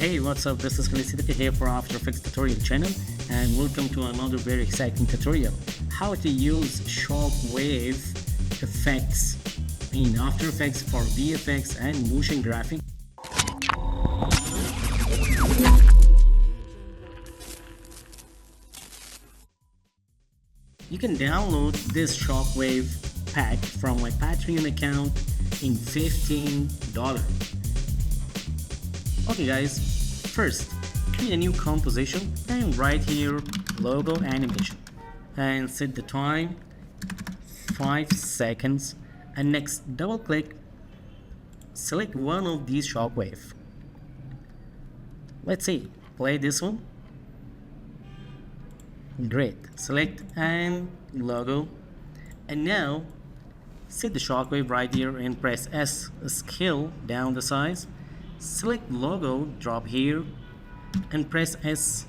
Hey, what's up? This is Felicity here for After Effects tutorial channel, and welcome to another very exciting tutorial. How to use shockwave effects in After Effects for VFX and motion graphics. You can download this shockwave pack from my Patreon account in $15. Okay guys, first create a new composition and write here logo animation and set the time 5 seconds, and next double click, select one of these shockwave. Let's see, play this one. Great, select and logo, and now set the shockwave right here and press S, scale down the size. Select logo, drop here and press S.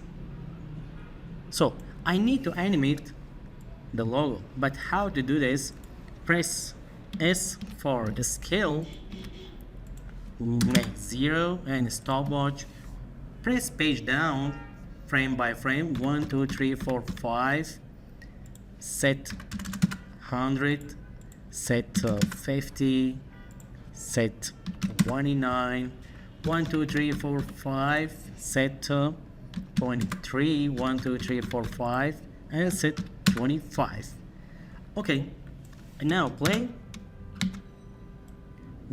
So I need to animate the logo, but how to do this? Press S for the scale, make 0 and stopwatch. Press page down frame by frame, 1 2 3 4 5, set 100, set 50, set 29, 1 2 3 4 5, set 23, 1 2 3 4 5, and set 25. Okay, and now play.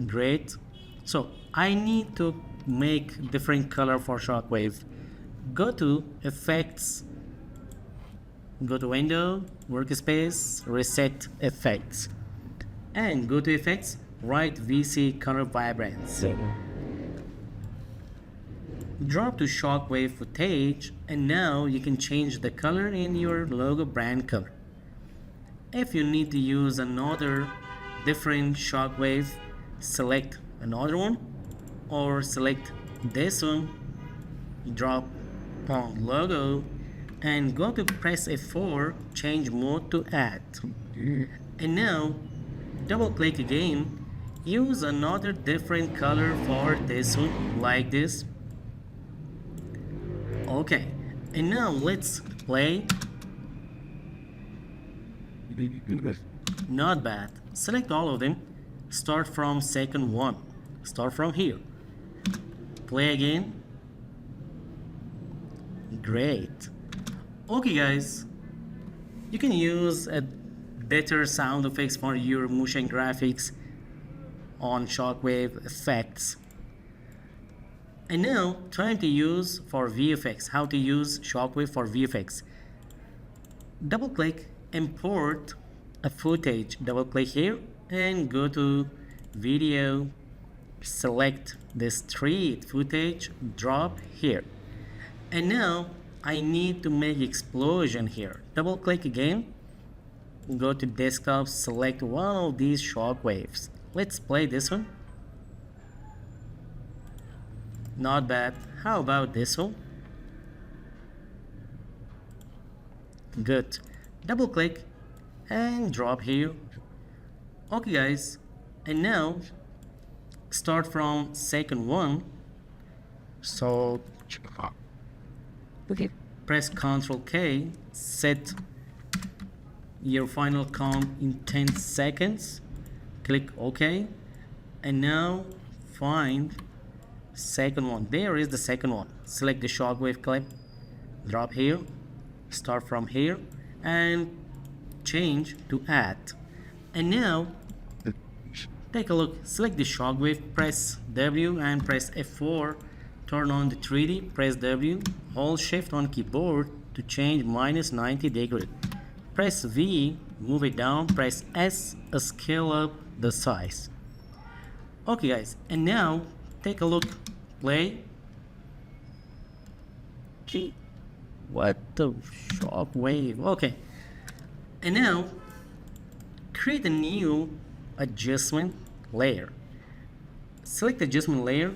Great. So I need to make different color for shockwave. Go to effects, go to window, workspace, reset effects, and go to effects, write VC color vibrance. Drop to shockwave footage, and now you can change the color in your logo brand color. If you need to use another different shockwave, select another one or select this one, drop on logo and go to press F4, change mode to add. And now double click again, use another different color for this one, like this. Okay, and now let's play. Not bad. Select all of them, start from second one, start from here, play again. Great. Okay guys, you can use a better sound effects for your motion graphics on shockwave effects. And now time to use for VFX, how to use shockwave for VFX. Double click, import a footage, double click here and go to video, select the street footage, drop here. And now I need to make explosion here. Double click again, go to desktop, select one of these shockwaves. Let's play this one. Not bad. How about this one? Good. Double click and drop here. Okay guys, and now start from second one. So press Ctrl K, set your final count in 10 seconds, click OK, and now find second one. There is the second one. Select the shockwave clip, drop here, start from here and change to add. And now take a look, select the shockwave, press W and press F4, turn on the 3D, press W, hold shift on keyboard to change -90 degree. Press V, move it down, press S, scale up the size. Okay guys, and now take a look, play. Gee, what the shockwave? Okay, and now create a new adjustment layer. Select adjustment layer.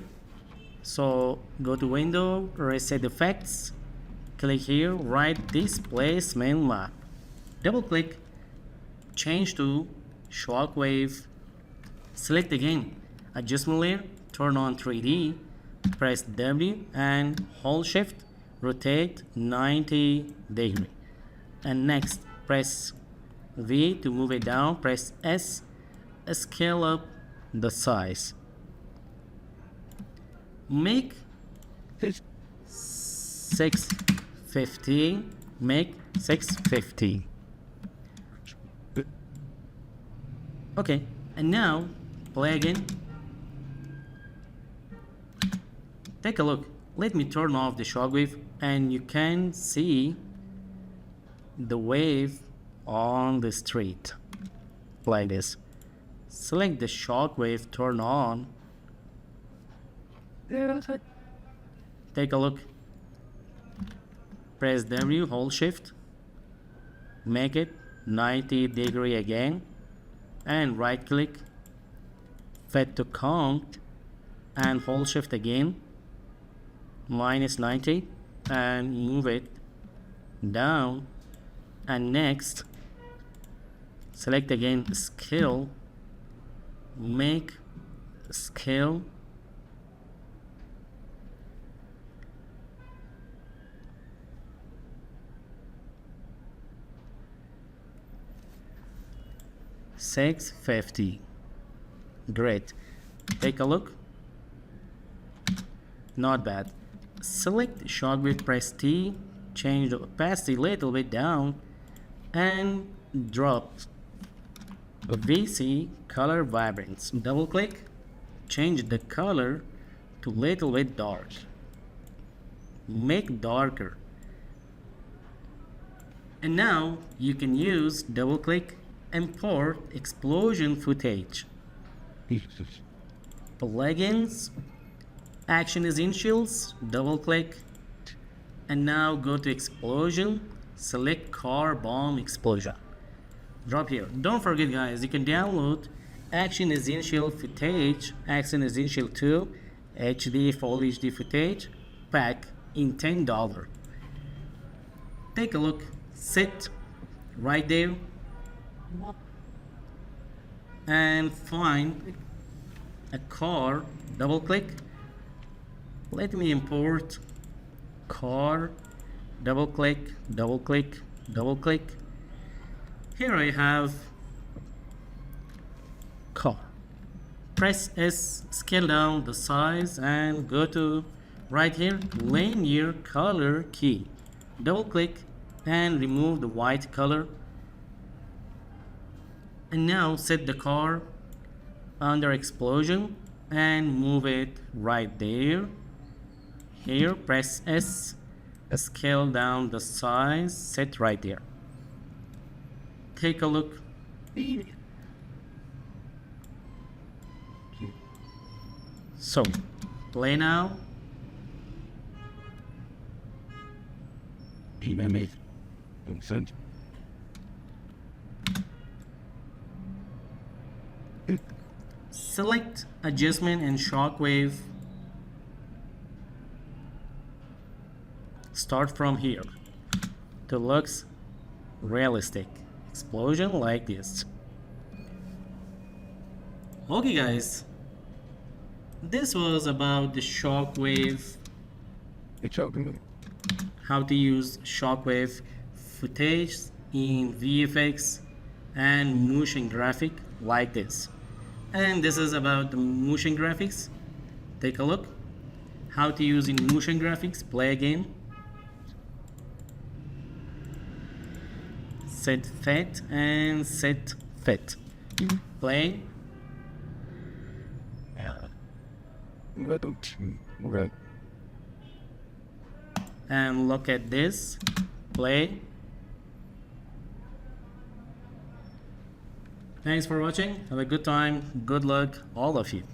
So go to window, reset effects, click here, write displacement map. Double click, change to shockwave, select again adjustment layer, turn on 3D, press W and hold shift, rotate 90 degree. And next press V to move it down, press S, scale up the size. Make 650, make 650. Okay, and now play again. Take a look. Let me turn off the shockwave and you can see the wave on the street like this. Select the shockwave, turn on. Take a look. Press W, hold shift, make it 90 degree again, and right click, fit to count, and hold shift again, minus 90, and move it down. And next select again scale, make scale 650. Great. Take a look. Not bad. Select shockwave, press T, change the opacity a little bit down, and drop VC color vibrance. Double click, change the color to little bit dark. Make darker. And now you can use double click, import explosion footage. Plugins, action essentials, double click, and now go to explosion, select car bomb explosion. Drop here. Don't forget guys, you can download action essential footage, action essential 2 HD full HD footage pack in $10. Take a look, sit right there and find a car, double click. Let me import car, double click, double click, double click. Here I have car. Press S, scale down the size and go to right here, linear color key. Double click and remove the white color. And now set the car under explosion and move it right there. Here press S, scale down the size, set right there. Take a look. So play now. Select adjustment and shockwave. Start from here to looks realistic. Explosion like this. Okay guys, this was about the shockwave, how to use shockwave footage in VFX and motion graphic like this. And this is about the motion graphics. Take a look how to use in motion graphics. Play again. Set fit and set fit. Play. And look at this. Play. Thanks for watching. Have a good time. Good luck, all of you.